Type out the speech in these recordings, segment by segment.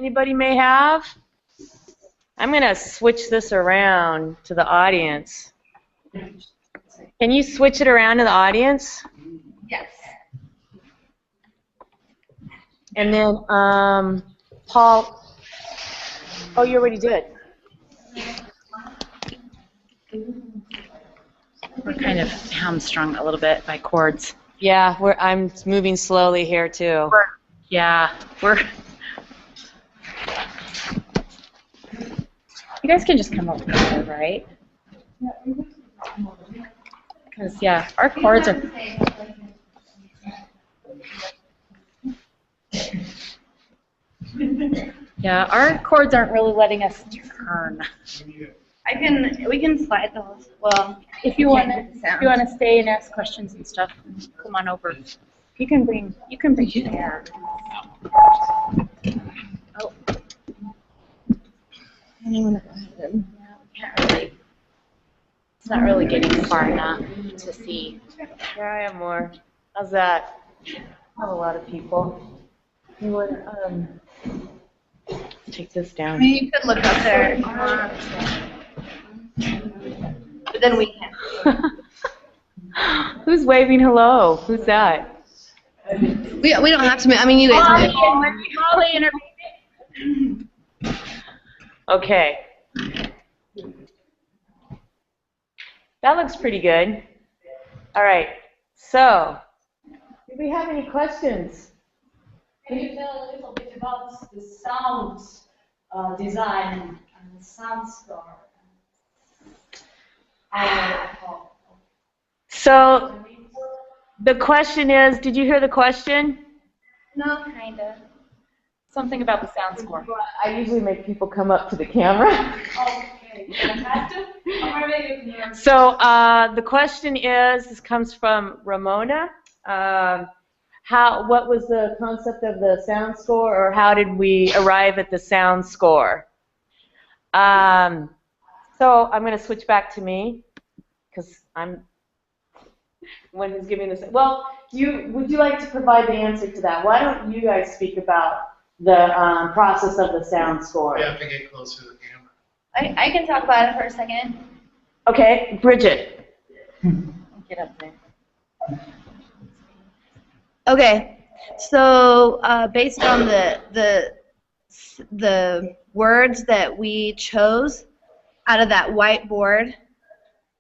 anybody may have? I'm going to switch this around to the audience. Can you switch it around to the audience? Yes. And then, Paul, oh, you already did. We're kind of hamstrung a little bit by chords. Yeah, I'm moving slowly here, too. We're. You guys can just come over here, right? Because, yeah, our chords are. Yeah, our chords aren't really letting us turn. We can slide those. Well, If you want to stay and ask questions and stuff, come on over. You can bring Sharon. Oh. It's not really getting far enough to see. Here I am more. How's that? Not a lot of people. You would take this down. you could look up there if you want. But then we can. Who's waving hello? Who's that? We don't have to. I mean, you guys do. Molly and her. Okay. That looks pretty good. All right. So, do we have any questions? Can you tell a little bit about the sound design and the sound score? So, the question is, did you hear the question? No, kind of. Something about the sound score. I usually make people come up to the camera. Okay, you don't have to? Or maybe you can answer. So, the question is, this comes from Ramona. What was the concept of the sound score, or how did we arrive at the sound score? So I'm going to switch back to me, because I'm one who's giving this. Well, would you like to provide the answer to that? Why don't you guys speak about the process of the sound score? You have to get closer to the camera. I can talk about it for a second. Okay, Bridget. Get up there. Okay, so based on the words that we chose out of that whiteboard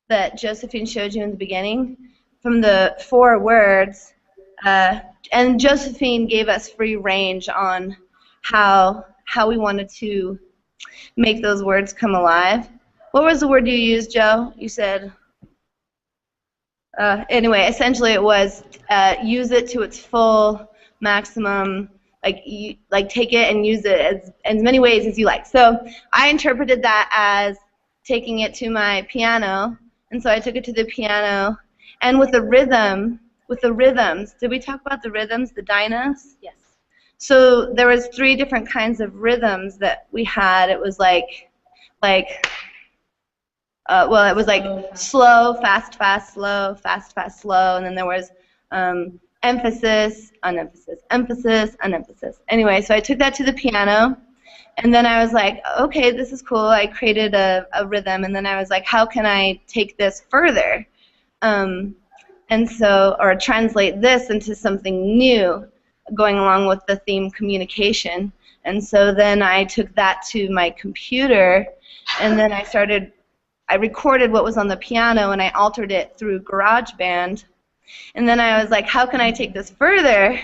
that Josephine showed you in the beginning, from the 4 words, and Josephine gave us free range on how we wanted to make those words come alive. What was the word you used, Joe? You said... anyway, essentially it was use it to its full maximum, take it and use it as many ways as you like. So I interpreted that as taking it to my piano, and so I took it to the piano, and with the rhythms, did we talk about the rhythms, the dynas? Yes. So there was 3 different kinds of rhythms that we had. It was it was like slow, fast, fast, slow, fast, fast, slow, and then there was emphasis, unemphasis, emphasis, unemphasis. Anyway, so I took that to the piano, and then I was like, okay, this is cool. I created a rhythm, and then I was like, how can I take this further? Or translate this into something new, going along with the theme communication. And so then I took that to my computer, and then I recorded what was on the piano, and I altered it through GarageBand. And then I was like, how can I take this further?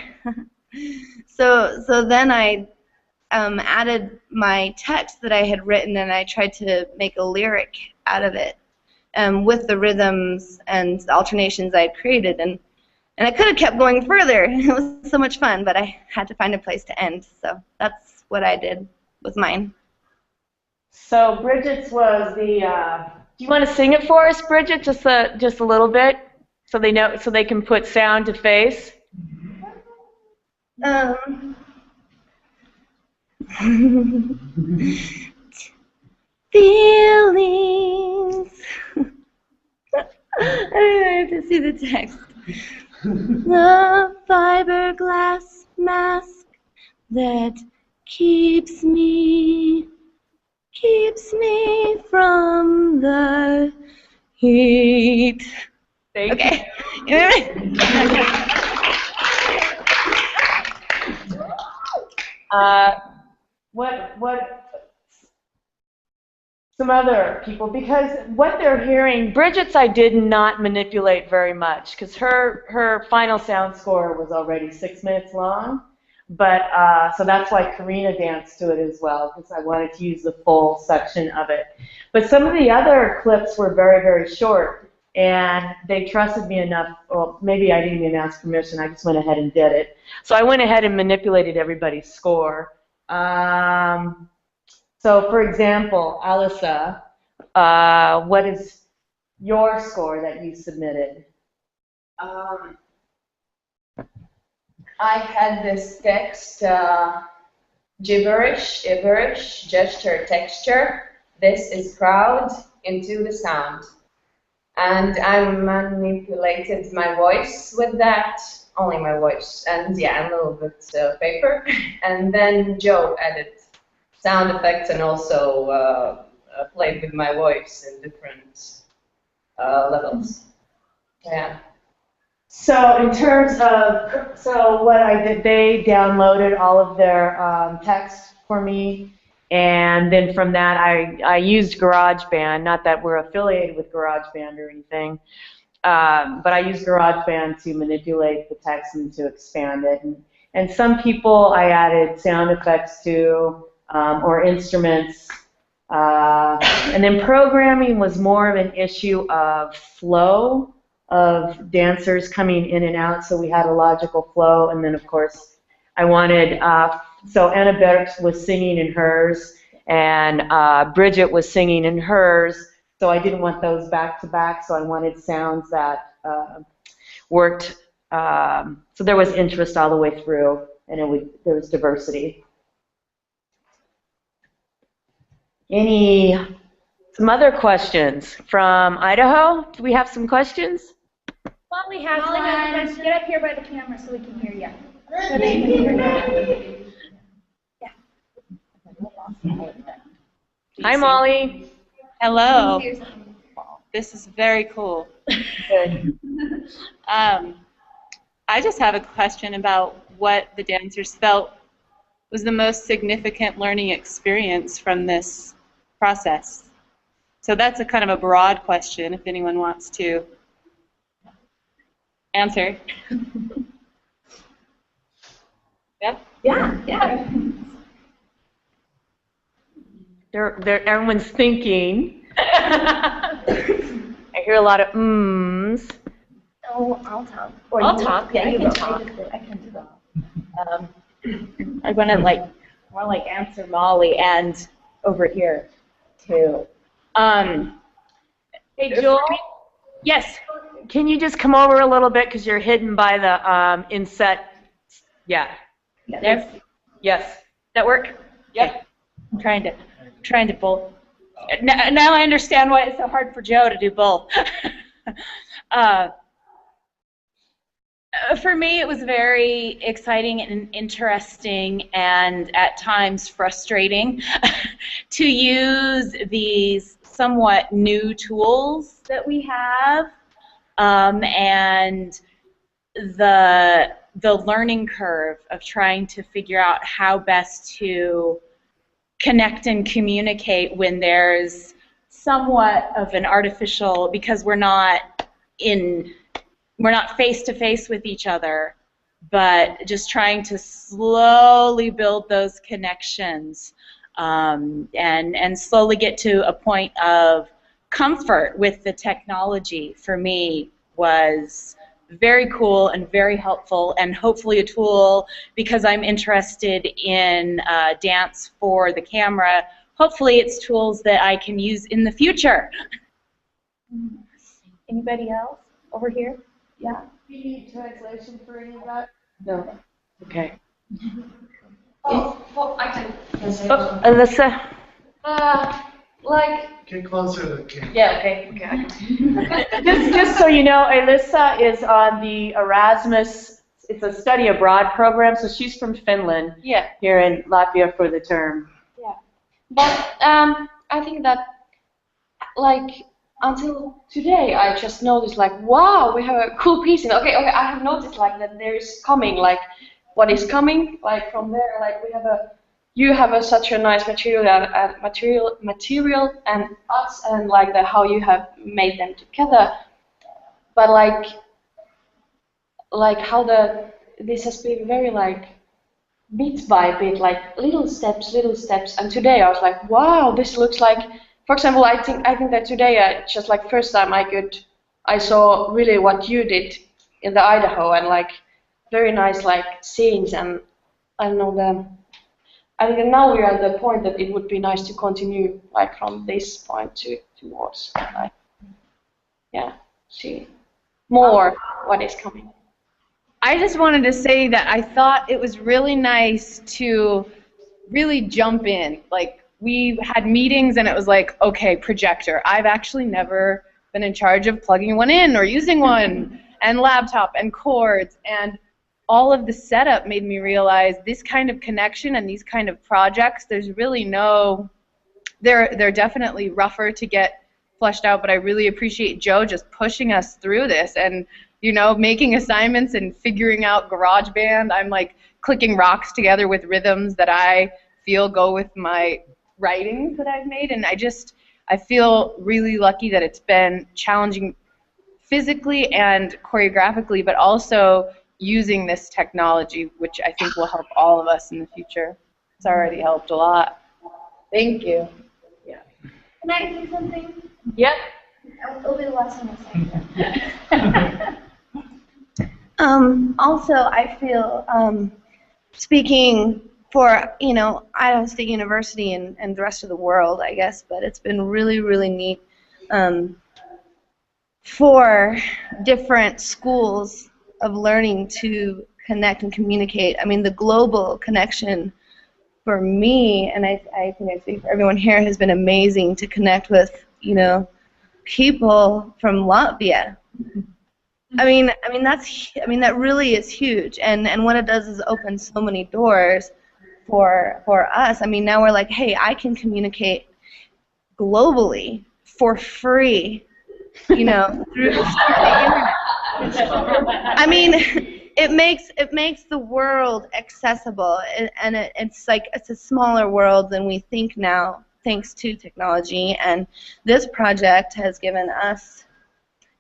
So then I added my text that I had written, and I tried to make a lyric out of it with the rhythms and the alternations I had created. And I could have kept going further. It was so much fun, but I had to find a place to end. So that's what I did with mine. So Bridget's was the. Do you want to sing it for us, Bridget? Just a little bit, so they know, so they can put sound to face. Feelings. I have to see the text. The fiberglass mask that keeps me from the heat. Thank Okay. What some other people, because what they're hearing, Bridget's I did not manipulate very much, because her final sound score was already 6 minutes long, but so that's why Karina danced to it as well, because I wanted to use the full section of it. But some of the other clips were very, very short, and they trusted me enough, well, maybe I didn't even ask permission, I just went ahead and did it. So I went ahead and manipulated everybody's score. So, for example, Alyssa, what is your score that you submitted? I had this text, gibberish, gesture, texture. This is crowd into the sound. And I manipulated my voice with that, only my voice, and yeah, a little bit of paper. And then Joe added sound effects and also played with my voice in different levels. Yeah. So in terms of, so what I did, they downloaded all of their text for me, and then from that I used GarageBand, not that we're affiliated with GarageBand or anything, but I used GarageBand to manipulate the text and to expand it. And some people I added sound effects to, or instruments. And then programming was more of an issue of flow, of dancers coming in and out, so we had a logical flow. And then, of course, I wanted, so Anna Berks was singing in hers, and Bridget was singing in hers, so I didn't want those back to back, so I wanted sounds that worked, so there was interest all the way through, and there was diversity. Some other questions from Idaho? Do we have some questions? Molly has one. Get up here by the camera so we can hear you. So they can hear you. Yeah. Hi, Molly. Hello. This is very cool. Good. I just have a question about what the dancers felt was the most significant learning experience from this process. So that's a kind of a broad question if anyone wants to answer. Yep. Yeah. Everyone's thinking. I hear a lot of mms. Oh, I'll talk. I'll talk. Yeah, you can talk. I can do that. I'm going to more like answer Molly and over here too. Hey, Joel. Yes. Can you just come over a little bit because you're hidden by the inset? Yeah. There. Yes. That work? Yep. Okay. I'm trying to both. Now I understand why it's so hard for Joe to do both. For me, it was very exciting and interesting, and at times frustrating to use these somewhat new tools that we have, and the learning curve of trying to figure out how best to connect and communicate when there's somewhat of an artificial, because we're not face to face with each other, but just trying to slowly build those connections, and slowly get to a point of comfort with the technology, for me, was very cool and very helpful, and hopefully a tool, because I'm interested in dance for the camera, hopefully it's tools that I can use in the future. Anybody else over here? Yeah. Do you need translation for any of that? No. Okay. Oh, I can. Oh, Alyssa. Get closer to the camera. Yeah, okay. just so you know, Alyssa is on the Erasmus it's a study abroad program. So she's from Finland Yeah. here in Latvia for the term. But I think that, like, until today, I just noticed, like, wow, we have a cool piece. And okay, I have noticed, like, that there is coming, like, what is coming, like, from there, like, you have such a nice material, and us, and like how you have made them together. But like how this has been very like bit by bit, like little steps, and today I was like, wow, this looks like, for example, I think that today, just like first time I saw really what you did in the Idaho, and like very nice like scenes, and I don't know, I think that now we are at the point that it would be nice to continue like from this point towards like, see more what is coming. I just wanted to say that I thought it was really nice to really jump in. Like, we had meetings and it was like, okay, projector. I've actually never been in charge of plugging one in or using one, and laptop and cords, and all of the setup made me realize this kind of connection and these kind of projects, there's really no, they're definitely rougher to get flushed out, but I really appreciate Joe just pushing us through this and, you know, making assignments and figuring out GarageBand. I'm like clicking rocks together with rhythms that I feel go with my writings that I've made, and I feel really lucky that it's been challenging physically and choreographically, but also using this technology, which I think will help all of us in the future. It's already helped a lot. Thank you. Can I say something? Yep. It'll be the last time I say. Also, I feel, speaking for, you know, Idaho State University and the rest of the world, I guess, but it's been really, really neat for different schools of learning to connect and communicate. I mean, the global connection for me, and I think I speak for everyone here, has been amazing to connect with, you know, people from Latvia. I mean that really is huge, and what it does is open so many doors for us. I mean, now we're like, hey, I can communicate globally for free, you know, through the internet. I mean, it makes the world accessible, and it's like it's a smaller world than we think now, thanks to technology. And this project has given us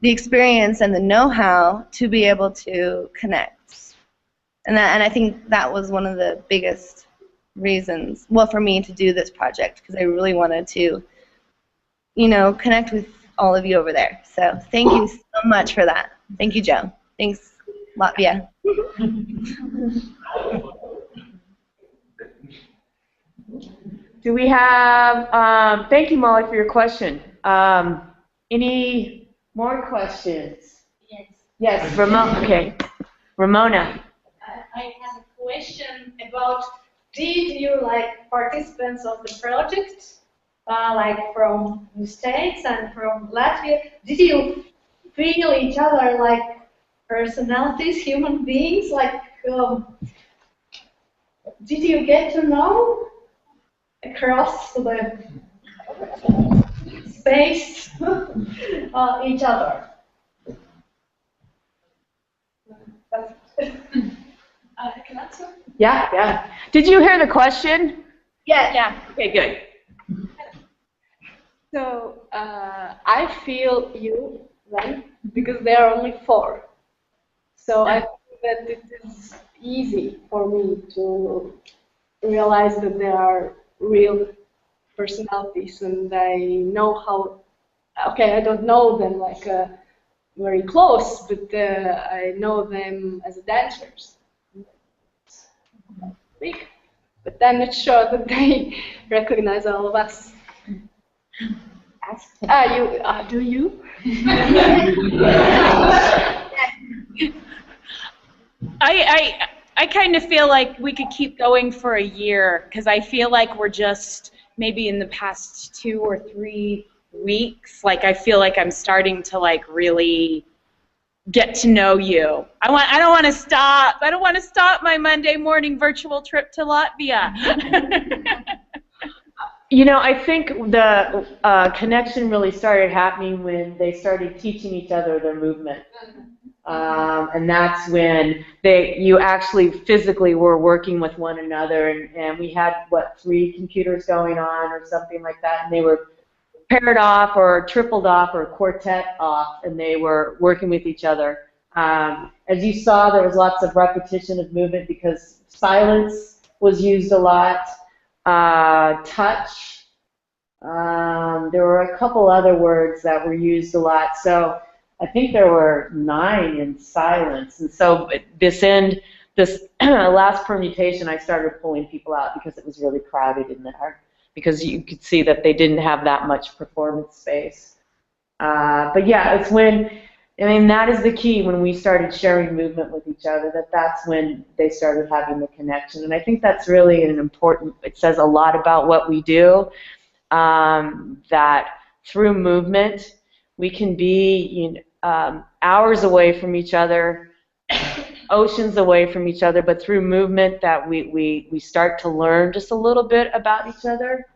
the experience and the know-how to be able to connect. And I think that was one of the biggest reasons, well, for me to do this project, because I really wanted to, you know, connect with all of you over there. So thank you so much for that. Thank you, Joe. Thanks, Latvia. Do we have, thank you, Molly, for your question. Any more questions? Yes. Yes, Ramona. Okay. Ramona. I have a question about, did you, like, participants of the project, like from the States and from Latvia, did you feel each other like personalities, human beings? Like, did you get to know across the space each other? I can answer. Yeah. Did you hear the question? Yes. Yeah. Okay, good. So I feel you, right? Because there are only 4. So I think that it is easy for me to realize that there are real personalities, and I know how. Okay, I don't know them like very close, but I know them as dancers. Big, but I'm not sure that they recognize all of us. Do you? I kind of feel like we could keep going for a year, because I feel like we're just maybe in the past 2 or 3 weeks, like I feel like I'm starting to like really get to know you. I don't want to stop. I don't want to stop my Monday morning virtual trip to Latvia. You know, I think the connection really started happening when they started teaching each other their movement. And that's when you actually physically were working with one another, and we had, what, 3 computers going on or something like that, and they were paired off or tripled off or quartet off, and they were working with each other. As you saw, there was lots of repetition of movement because silence was used a lot. Touch. There were a couple other words that were used a lot. So I think there were 9 in silence. And so this last permutation, I started pulling people out because it was really crowded in there, because you could see that they didn't have that much performance space. But yeah, it's when, I mean, that is the key when we started sharing movement with each other, that's when they started having the connection. And I think that's really an important, it says a lot about what we do, that through movement, we can be hours away from each other, oceans away from each other, but through movement that we start to learn just a little bit about each other,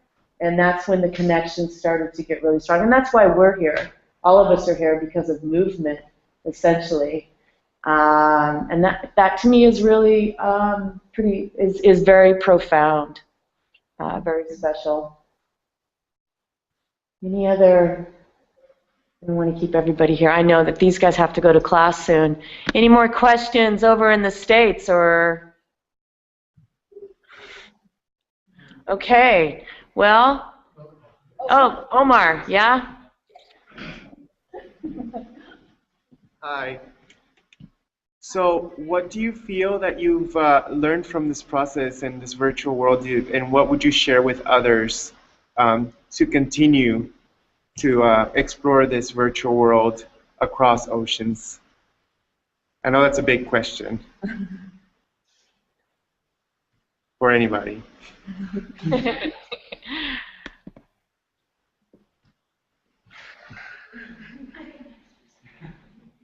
and that's when the connections started to get really strong. And that's why we're here. All of us are here because of movement, essentially. And that to me is really is very profound, very special. Any other? I want to keep everybody here. I know that these guys have to go to class soon. Any more questions over in the States or? Okay. Well, oh, Omar, yeah? Hi. So what do you feel that you've learned from this process in this virtual world, and what would you share with others to continue to explore this virtual world across oceans? I know that's a big question for anybody.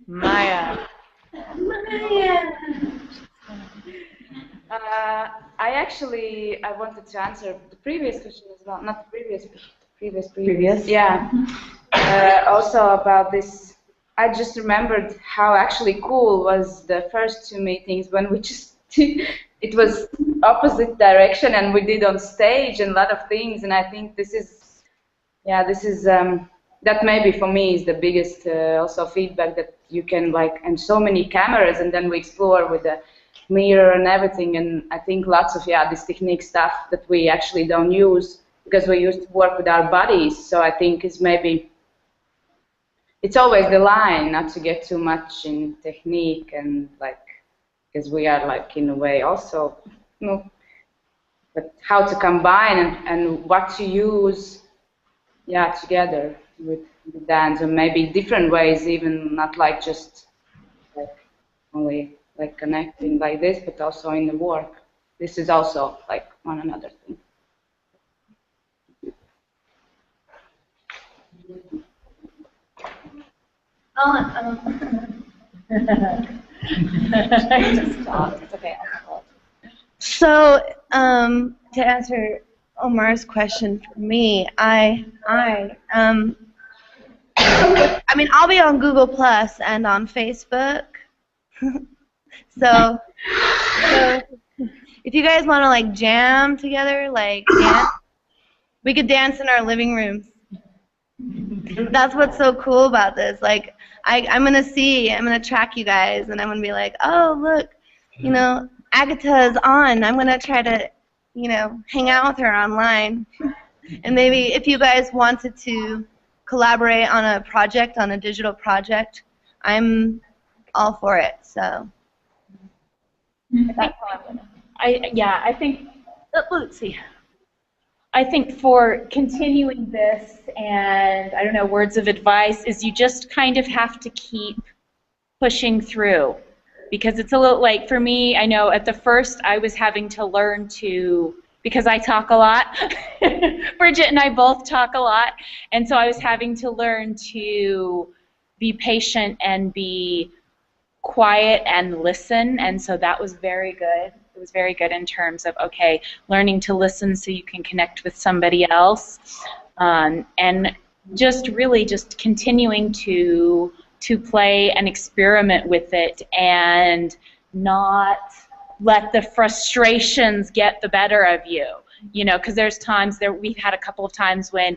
Maya. I wanted to answer the previous question as well, not the previous. Yeah. Also about this, I just remembered how actually cool was the first 2 meetings when we just it was opposite direction and we did on stage and a lot of things, and I think this is that maybe for me is the biggest also feedback, that you can and so many cameras, and then we explore with the mirror and everything, and I think lots of this technique stuff that we actually don't use because we used to work with our bodies. So I think it's always the line not to get too much in technique, and because we are in a way also, but how to combine and what to use together with the dance, and maybe different ways, even not just only connecting like this, but also in the work. This is also one another thing. So, to answer Omar's question for me, I mean, I'll be on Google Plus and on Facebook. so if you guys want to jam together, dance, we could dance in our living rooms. That's what's so cool about this. I'm gonna track you guys, and I'm gonna be like, oh look, Agatha is on. I'm gonna try to, hang out with her online. And maybe if you guys wanted to collaborate on a project, on a digital project, I'm all for it. So that's how I'm gonna. I think. Let's see. I think for continuing this, and I don't know, words of advice is you just kind of have to keep pushing through, because it's a little for me, I know at the first I was having to learn to, because I talk a lot, Bridget and I both talk a lot, and so I was having to learn to be patient and be quiet and listen, and so that was very good. It was very good in terms of, okay, learning to listen so you can connect with somebody else, and just really just continuing to play and experiment with it and not let the frustrations get the better of you. You know, because there's times there, we've had a couple of times when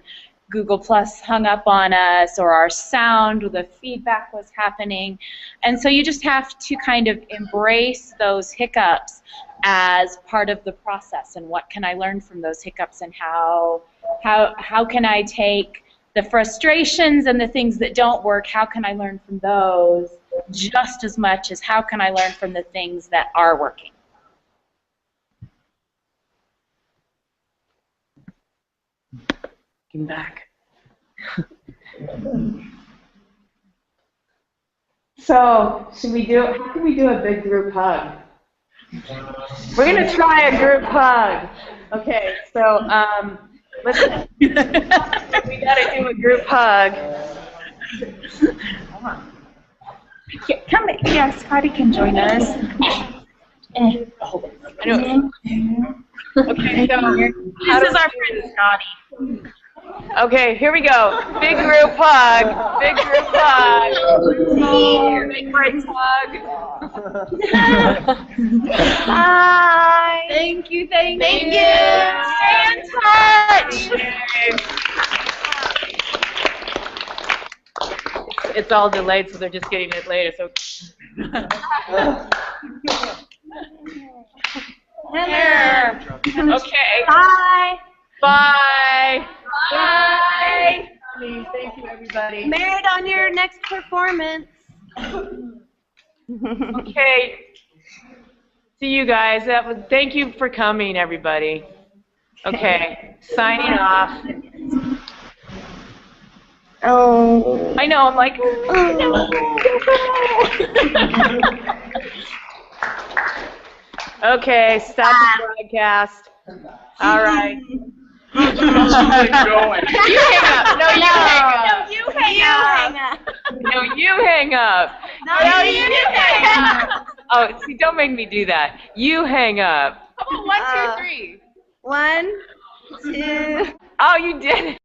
Google Plus hung up on us, or our sound, or the feedback was happening. And so you just have to kind of embrace those hiccups as part of the process, and what can I learn from those hiccups, and how can I take the frustrations and the things that don't work, how can I learn from those just as much as how can I learn from the things that are working. Come back. So, how can we do a big group hug? We're going to try a group hug. Okay, so listen. We got to do a group hug. Come, yeah, Scotty can join us. Okay, so This is our friend Scotty. okay, here we go. Big group hug. Big group hug. Big group hug. Bye. Thank you. Thank you. Stay in touch. It's all delayed, so they're just getting it later. So. Heather. Okay. Bye. Bye. Bye. Thank you, everybody. Merit on your next performance. Okay. See you guys. Thank you for coming, everybody. Okay. Signing off. Oh. I know. I'm like. Okay. Stop the broadcast. All right. You hang up. No, you hang up. No, you hang up. No, you hang up. No, you hang up. Oh, see, don't make me do that. You hang up. Come on, 1, 2, 3. 1, 2. Oh, you did it.